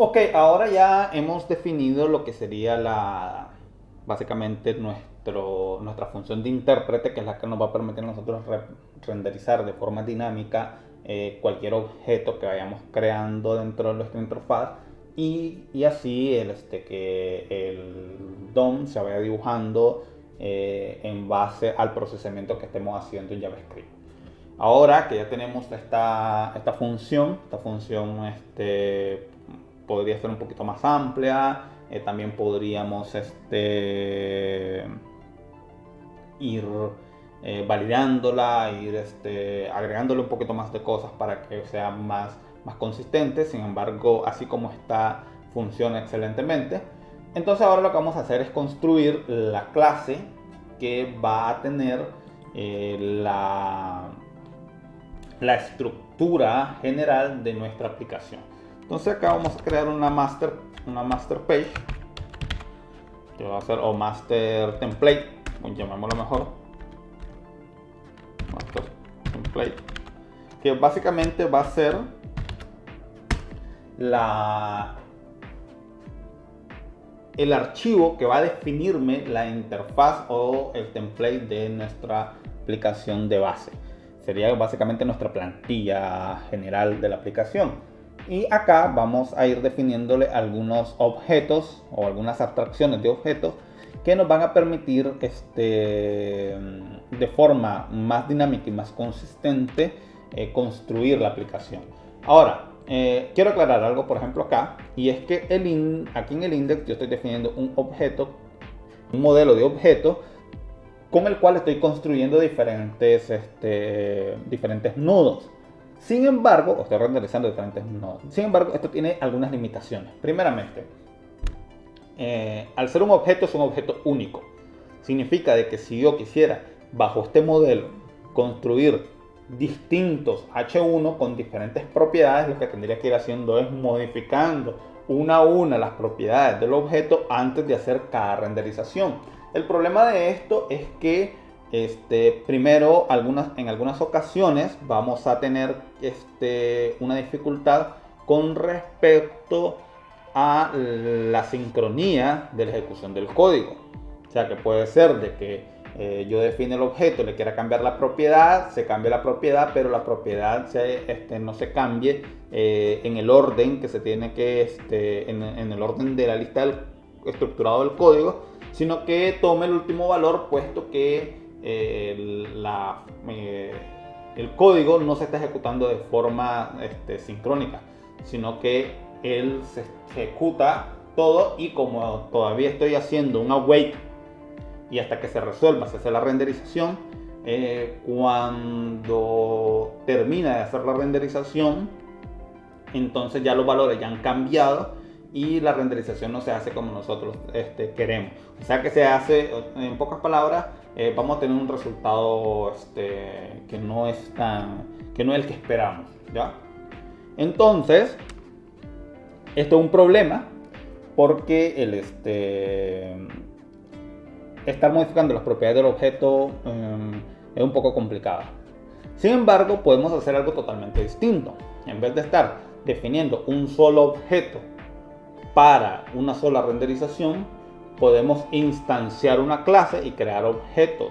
Ok, ahora ya hemos definido lo que sería básicamente nuestra función de intérprete, que es la que nos va a permitir a nosotros renderizar de forma dinámica cualquier objeto que vayamos creando dentro de nuestra interfaz y así que el DOM se vaya dibujando en base al procesamiento que estemos haciendo en JavaScript. Ahora que ya tenemos esta función podría ser un poquito más amplia. También podríamos ir validándola, ir agregándole un poquito más de cosas para que sea más consistente. Sin embargo, así como está, funciona excelentemente. Entonces ahora lo que vamos a hacer es construir la clase que va a tener la estructura general de nuestra aplicación. Entonces acá vamos a crear una master page, que va a ser, o master template, llamémoslo mejor, master template, que básicamente va a ser el archivo que va a definirme la interfaz o el template de nuestra aplicación de base. Sería básicamente nuestra plantilla general de la aplicación. Y acá vamos a ir definiéndole algunos objetos o algunas abstracciones de objetos que nos van a permitir de forma más dinámica y más consistente construir la aplicación. Ahora, quiero aclarar algo, por ejemplo, acá, y es que aquí en el index yo estoy definiendo un modelo de objeto con el cual estoy construyendo diferentes nudos. Sin embargo, estoy renderizando diferentes nodos. Sin embargo, esto tiene algunas limitaciones. Primeramente, al ser un objeto, es un objeto único. Significa de que si yo quisiera, bajo este modelo, construir distintos H1 con diferentes propiedades, lo que tendría que ir haciendo es modificando una a una las propiedades del objeto antes de hacer cada renderización. El problema de esto es que primero, en algunas ocasiones vamos a tener una dificultad con respecto a la sincronía de la ejecución del código. O sea que puede ser de que yo define el objeto, le quiera cambiar la propiedad, se cambie la propiedad, pero la propiedad no se cambie en el orden que se tiene que, en el orden de la lista estructurado del código, sino que tome el último valor, puesto que el código no se está ejecutando de forma sincrónica, sino que él se ejecuta todo, y como todavía estoy haciendo un await y hasta que se resuelva se hace la renderización, cuando termina de hacer la renderización, entonces ya los valores ya han cambiado y la renderización no se hace como nosotros queremos. O sea que se hace, en pocas palabras, vamos a tener un resultado que no es el que esperamos, ¿ya? Entonces, esto es un problema porque estar modificando las propiedades del objeto es un poco complicado. Sin embargo, podemos hacer algo totalmente distinto. En vez de estar definiendo un solo objeto para una sola renderización, podemos instanciar una clase y crear objetos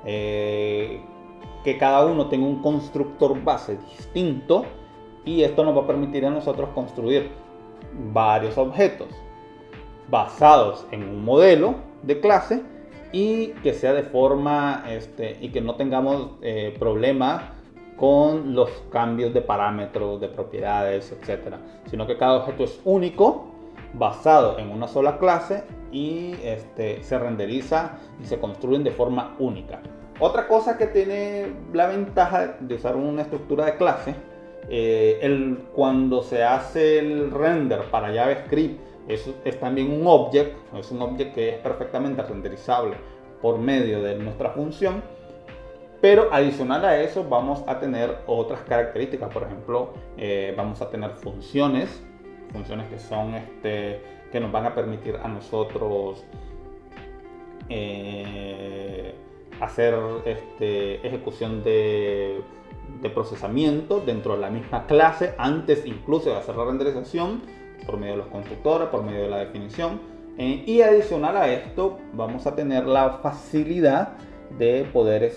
que cada uno tenga un constructor base distinto, y esto nos va a permitir a nosotros construir varios objetos basados en un modelo de clase y que sea de forma y que no tengamos problemas con los cambios de parámetros, de propiedades, etcétera, sino que cada objeto es único, basado en una sola clase, y se renderiza y se construyen de forma única. Otra cosa que tiene la ventaja de usar una estructura de clase, cuando se hace el render para JavaScript, es también un object que es perfectamente renderizable por medio de nuestra función. Pero adicional a eso vamos a tener otras características. Por ejemplo, vamos a tener funciones que son que nos van a permitir a nosotros hacer ejecución de procesamiento dentro de la misma clase antes incluso de hacer la renderización. por medio de los constructores, por medio de la definición. Y adicional a esto, vamos a tener la facilidad de poder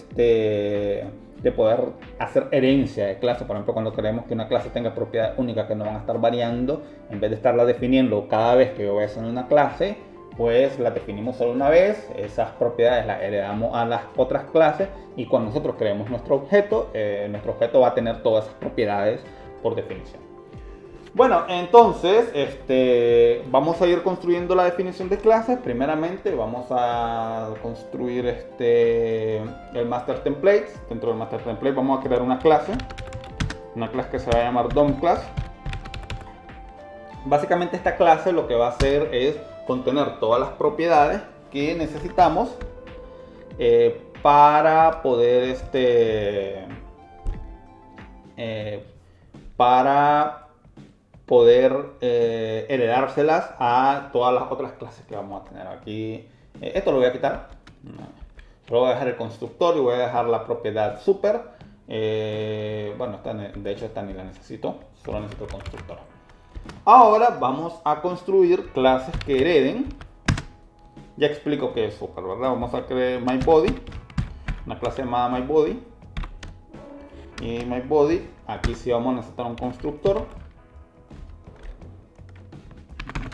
hacer herencia de clase. Por ejemplo, cuando queremos que una clase tenga propiedades únicas que no van a estar variando, en vez de estarla definiendo cada vez que yo voy a hacer una clase, pues las definimos solo una vez. Esas propiedades las heredamos a las otras clases, y cuando nosotros creemos nuestro objeto va a tener todas esas propiedades por definición. Bueno, entonces vamos a ir construyendo la definición de clases. Primeramente vamos a construir el master template. Dentro del master template vamos a crear una clase que se va a llamar DOM class. Básicamente esta clase lo que va a hacer es contener todas las propiedades que necesitamos para poder heredárselas a todas las otras clases que vamos a tener aquí. Esto lo voy a quitar. Solo voy a dejar el constructor y voy a dejar la propiedad super. Bueno, de hecho esta ni la necesito, solo necesito el constructor. Ahora vamos a construir clases que hereden. Ya explico qué es super, ¿verdad? Vamos a crear myBody, una clase llamada myBody. Y myBody, aquí sí vamos a necesitar un constructor,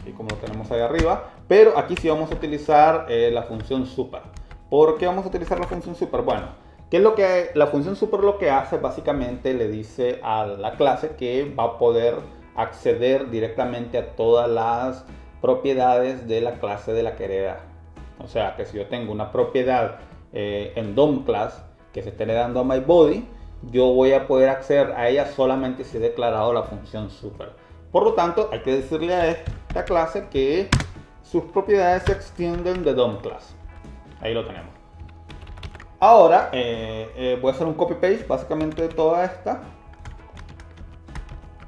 y como lo tenemos ahí arriba, pero aquí sí vamos a utilizar la función super. ¿Por qué vamos a utilizar la función super? Bueno, ¿qué es lo que la función super lo que hace? Básicamente le dice a la clase que va a poder acceder directamente a todas las propiedades de la clase de la que hereda. O sea, que si yo tengo una propiedad en DOM class que se esté heredando a myBody, yo voy a poder acceder a ella solamente si he declarado la función super. Por lo tanto, hay que decirle a esta clase que sus propiedades se extienden de DOM class. Ahí lo tenemos. Ahora voy a hacer un copy paste básicamente de toda esta,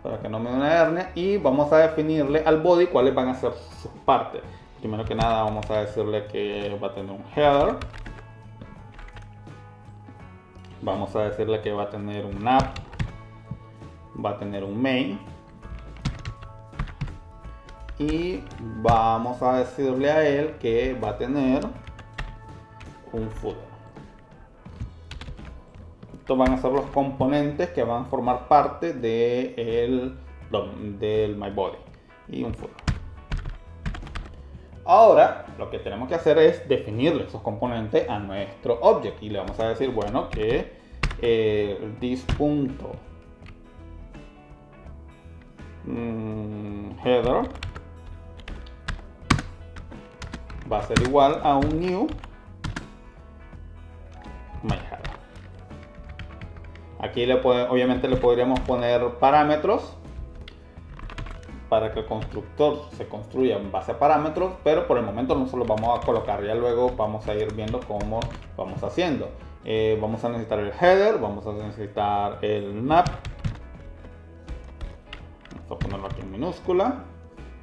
para que no me dé una hernia, y vamos a definirle al body cuáles van a ser sus partes. Primero que nada vamos a decirle que va a tener un header, vamos a decirle que va a tener un app, va a tener un main, y vamos a decirle a él que va a tener un footer. Estos van a ser los componentes que van a formar parte del myBody y un footer. Ahora lo que tenemos que hacer es definirle esos componentes a nuestro object, y le vamos a decir, bueno, que this.header va a ser igual a un new myHeader. Aquí obviamente le podríamos poner parámetros para que el constructor se construya en base a parámetros, pero por el momento no se los vamos a colocar, ya luego vamos a ir viendo cómo vamos haciendo. Vamos a necesitar el header, vamos a necesitar el nav, vamos a ponerlo aquí en minúscula,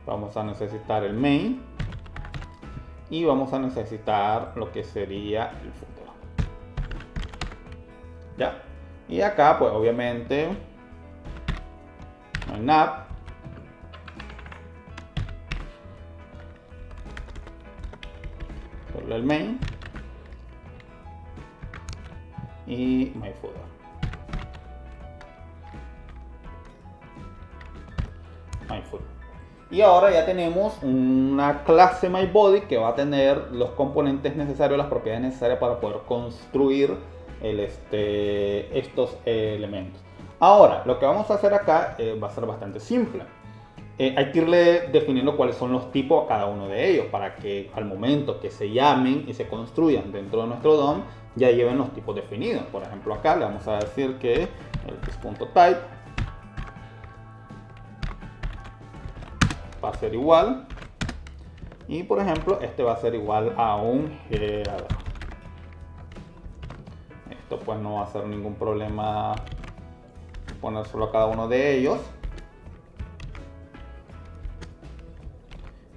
vamos a necesitar el main, y vamos a necesitar lo que sería el footer. ¿Ya? Y acá, pues obviamente, el nav, el main y myFooter. Y ahora ya tenemos una clase myBody que va a tener los componentes necesarios, las propiedades necesarias para poder construir estos elementos. Ahora, lo que vamos a hacer acá va a ser bastante simple. Hay que irle definiendo cuáles son los tipos a cada uno de ellos, para que al momento que se llamen y se construyan dentro de nuestro DOM ya lleven los tipos definidos. Por ejemplo, acá le vamos a decir que el this.type va a ser igual, y por ejemplo este va a ser igual a un header. Esto pues no va a ser ningún problema poner solo a cada uno de ellos.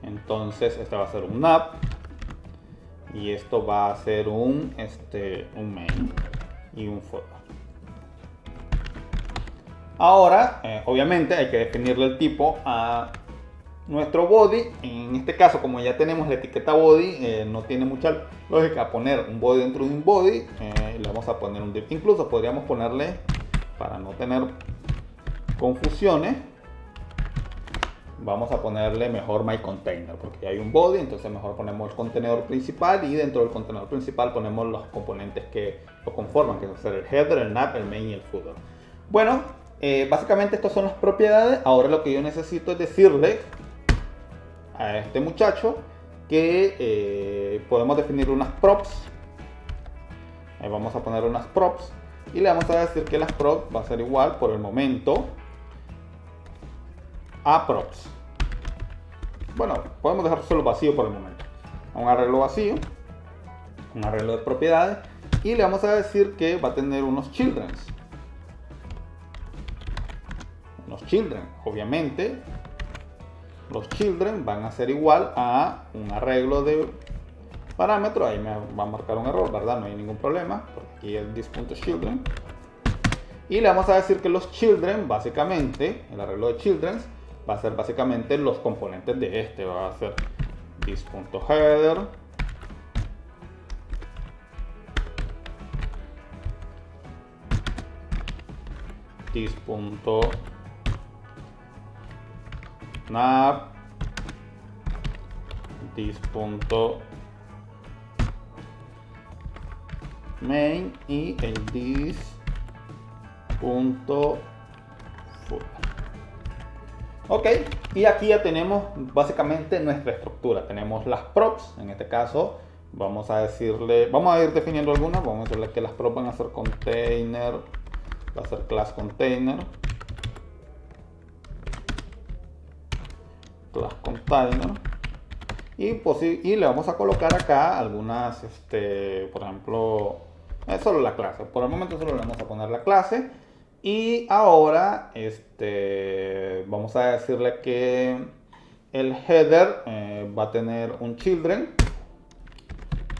Entonces este va a ser un nav y esto va a ser un main y un footer. Ahora obviamente hay que definirle el tipo a nuestro body. En este caso, como ya tenemos la etiqueta body, no tiene mucha lógica poner un body dentro de un body. Le vamos a poner un div. Incluso podríamos ponerle, para no tener confusiones, vamos a ponerle mejor my container, porque ya hay un body, entonces mejor ponemos el contenedor principal, y dentro del contenedor principal ponemos los componentes que lo conforman, que es el header, el nav, el main y el footer. Bueno, básicamente estas son las propiedades. Ahora lo que yo necesito es decirle a este muchacho que podemos definir unas props. Ahí vamos a poner unas props y le vamos a decir que las props va a ser igual por el momento a props. Bueno, podemos dejar solo vacío por el momento. Un arreglo vacío, un arreglo de propiedades, y le vamos a decir que va a tener unos children. Unos children, obviamente, los children van a ser igual a un arreglo de parámetros. Ahí me va a marcar un error, ¿verdad? No hay ningún problema, porque aquí es this.children. Y le vamos a decir que los children, básicamente, el arreglo de children va a ser básicamente los componentes de este. Va a ser this.header, this.nav, this.main y el this.footer. Ok, y aquí ya tenemos básicamente nuestra estructura. Tenemos las props, en este caso vamos a decirle, vamos a ir definiendo algunas. Vamos a decirle que las props van a ser container, va a ser class container, class container, y le vamos a colocar acá algunas, por ejemplo, es solo la clase. Por el momento solo le vamos a poner la clase. Y ahora vamos a decirle que el header va a tener un children.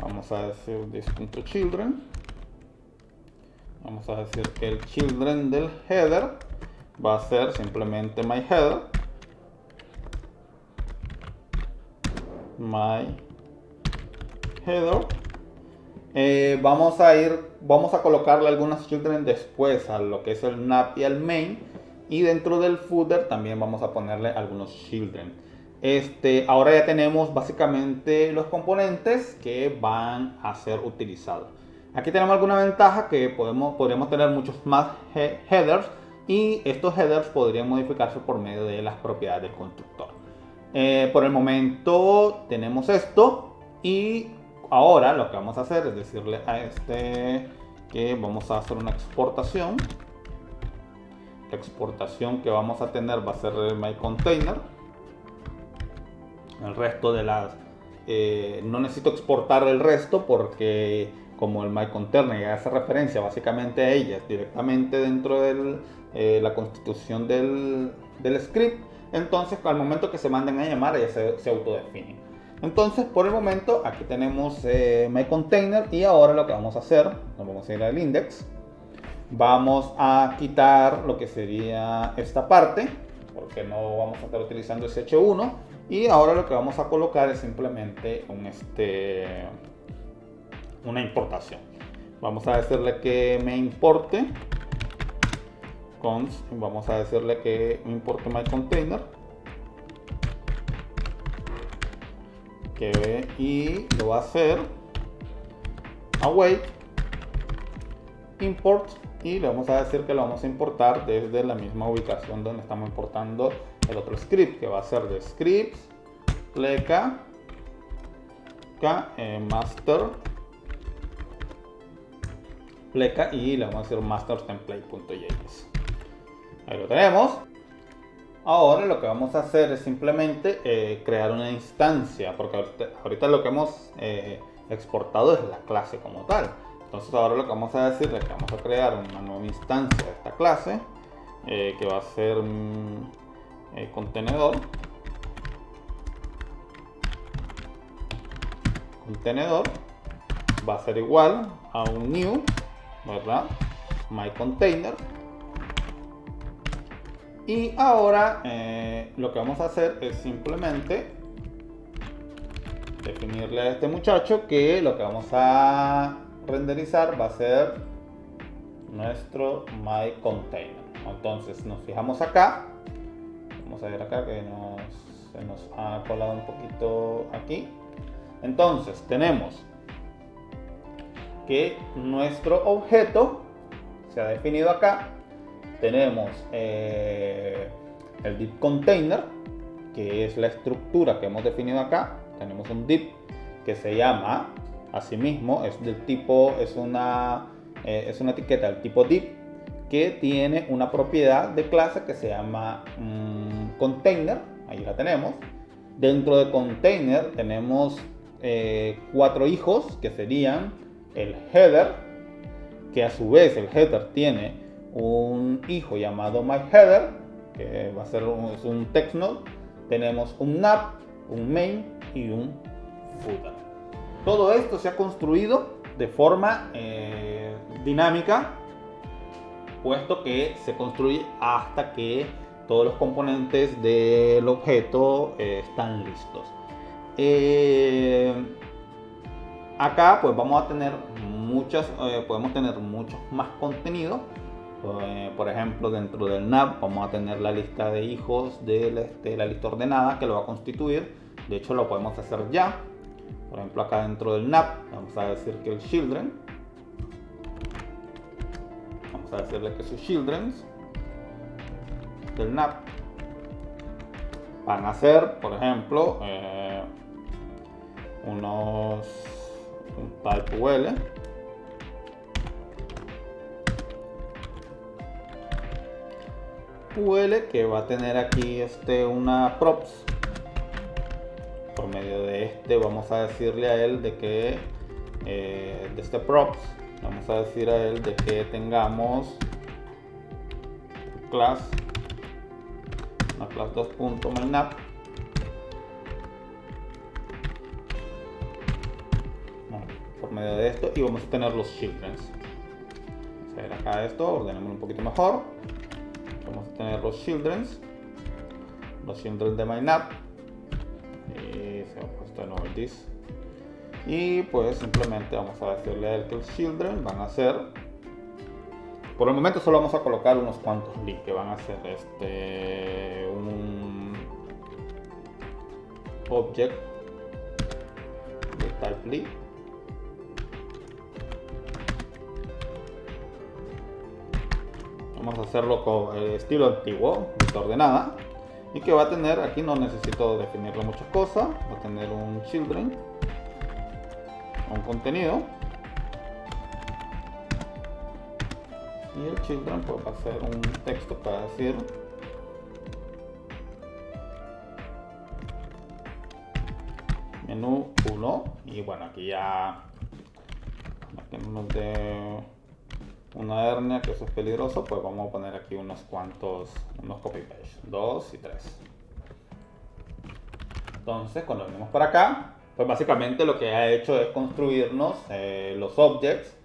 Vamos a decir this.children. Vamos a decir que el children del header va a ser simplemente my header, my header. Vamos a colocarle algunas children después a lo que es el nav y el main, y dentro del footer también vamos a ponerle algunos children. Ahora ya tenemos básicamente los componentes que van a ser utilizados. Aquí tenemos alguna ventaja, que podríamos tener muchos más headers, y estos headers podrían modificarse por medio de las propiedades del constructor. Por el momento tenemos esto, y ahora lo que vamos a hacer es decirle a que vamos a hacer una exportación. La exportación que vamos a tener va a ser el myContainer. El resto de las... no necesito exportar el resto, porque como el myContainer ya hace referencia básicamente a ellas directamente dentro de la constitución del script, entonces al momento que se manden a llamar ya se autodefinen. Entonces, por el momento, aquí tenemos myContainer, y ahora lo que vamos a hacer, nos vamos a ir al index, vamos a quitar lo que sería esta parte, porque no vamos a estar utilizando ese h1, y ahora lo que vamos a colocar es simplemente una importación. Vamos a decirle que me importe const, vamos a decirle que me importe myContainer, y lo va a hacer await import, y le vamos a decir que lo vamos a importar desde la misma ubicación donde estamos importando el otro script, que va a ser de scripts pleca master pleca, y le vamos a decir master.template.js. Ahí lo tenemos. Ahora lo que vamos a hacer es simplemente crear una instancia, porque ahorita lo que hemos exportado es la clase como tal. Entonces ahora lo que vamos a decir es que vamos a crear una nueva instancia de esta clase, que va a ser contenedor. Contenedor va a ser igual a un new, ¿verdad? myContainer. Y ahora lo que vamos a hacer es simplemente definirle a este muchacho que lo que vamos a renderizar va a ser nuestro myContainer. Entonces nos fijamos acá, vamos a ver acá que se nos ha colado un poquito aquí. Entonces tenemos que nuestro objeto se ha definido acá. Tenemos el div container, que es la estructura que hemos definido acá. Tenemos un div que se llama, asimismo, es del tipo, es una etiqueta del tipo div que tiene una propiedad de clase que se llama container. Ahí la tenemos. Dentro de container tenemos 4 hijos que serían el header, que a su vez el header tiene un hijo llamado myHeader, que va a ser un text node. Tenemos un nav, un main y un footer. Todo esto se ha construido de forma dinámica, puesto que se construye hasta que todos los componentes del objeto están listos. Acá pues vamos a tener podemos tener muchos más contenido. Por ejemplo, dentro del nav vamos a tener la lista de hijos de la lista ordenada que lo va a constituir. De hecho lo podemos hacer ya. Por ejemplo, acá dentro del nav vamos a decir que el children, vamos a decirle que sus children del nav van a ser, por ejemplo, un type UL, que va a tener aquí una props. Por medio de vamos a decirle a él de que de este props vamos a decir a él de que tengamos class, una class 2.myNav, por medio de esto, y vamos a tener los children. Vamos a ver acá esto, ordenémoslo un poquito mejor. Vamos a tener los children de myNav, y se ha puesto de nuevo el this, y pues simplemente vamos a decirle a él que los children van a ser, por el momento solo vamos a colocar unos cuantos links que van a ser un object de type link, vamos a hacerlo con el estilo antiguo, lista ordenada, y que va a tener, aquí no necesito definirle muchas cosas, va a tener un children, un contenido, y el children pues va a ser un texto para decir menú 1, y bueno, aquí ya nos de una hernia, que eso es peligroso, pues vamos a poner aquí unos copy paste, 2 y 3. Entonces cuando venimos para acá, pues básicamente lo que ha hecho es construirnos los objects,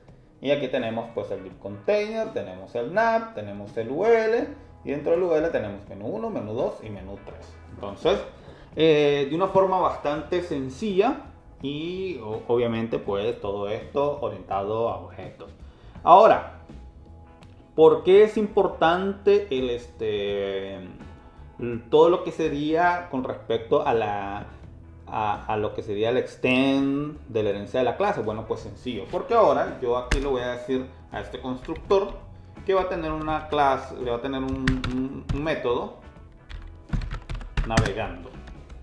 y aquí tenemos pues el div container, tenemos el nav, tenemos el UL, y dentro del UL tenemos menú 1, menú 2 y menú 3. Entonces de una forma bastante sencilla, y obviamente pues todo esto orientado a objetos. Ahora, ¿por qué es importante todo lo que sería con respecto a lo que sería el extend de la herencia de la clase? Bueno, pues sencillo, porque ahora yo aquí le voy a decir a este constructor que va a tener una clase, le va a tener un método navegando,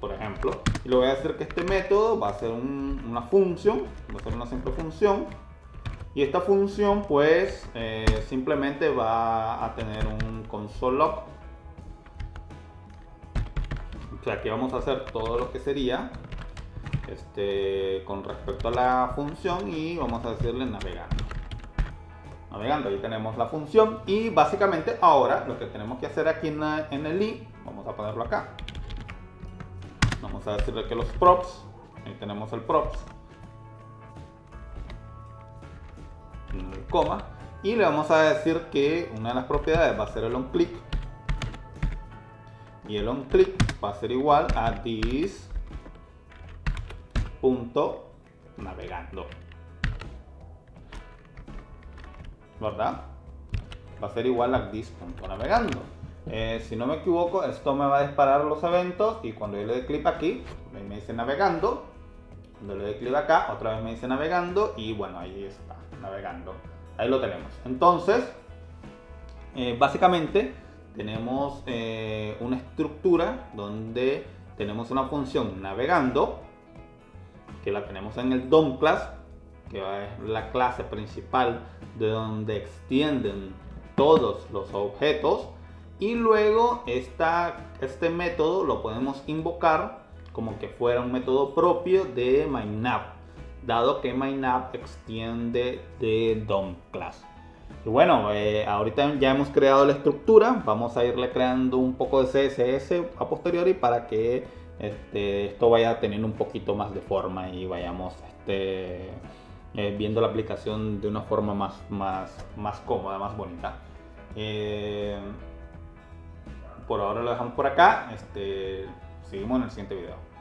por ejemplo, y le voy a decir que este método va a ser una función, va a ser una simple función, y esta función pues simplemente va a tener un console log. O sea, aquí vamos a hacer todo lo que sería con respecto a la función, y vamos a decirle navegando. Ahí tenemos la función, y básicamente ahora lo que tenemos que hacer aquí en el i, vamos a ponerlo acá. Vamos a decirle que los props, ahí tenemos el props, el coma, y le vamos a decir que una de las propiedades va a ser el onClick, y el onClick va a ser igual a this.navegando, ¿verdad? Va a ser igual a this.navegando. Si no me equivoco, esto me va a disparar los eventos y cuando yo le dé clic aquí, me dice navegando. Cuando le doy clic acá, otra vez me dice navegando y bueno, ahí está, navegando. Ahí lo tenemos. Entonces, básicamente tenemos una estructura donde tenemos una función navegando, que la tenemos en el DOM class, que es la clase principal de donde extienden todos los objetos, y luego este método lo podemos invocar como que fuera un método propio de myNav, dado que myNav extiende de DOM class. Y bueno, ahorita ya hemos creado la estructura, vamos a irle creando un poco de CSS a posteriori para que esto vaya teniendo un poquito más de forma y vayamos viendo la aplicación de una forma más cómoda, más bonita. Por ahora lo dejamos por acá, seguimos en el siguiente video.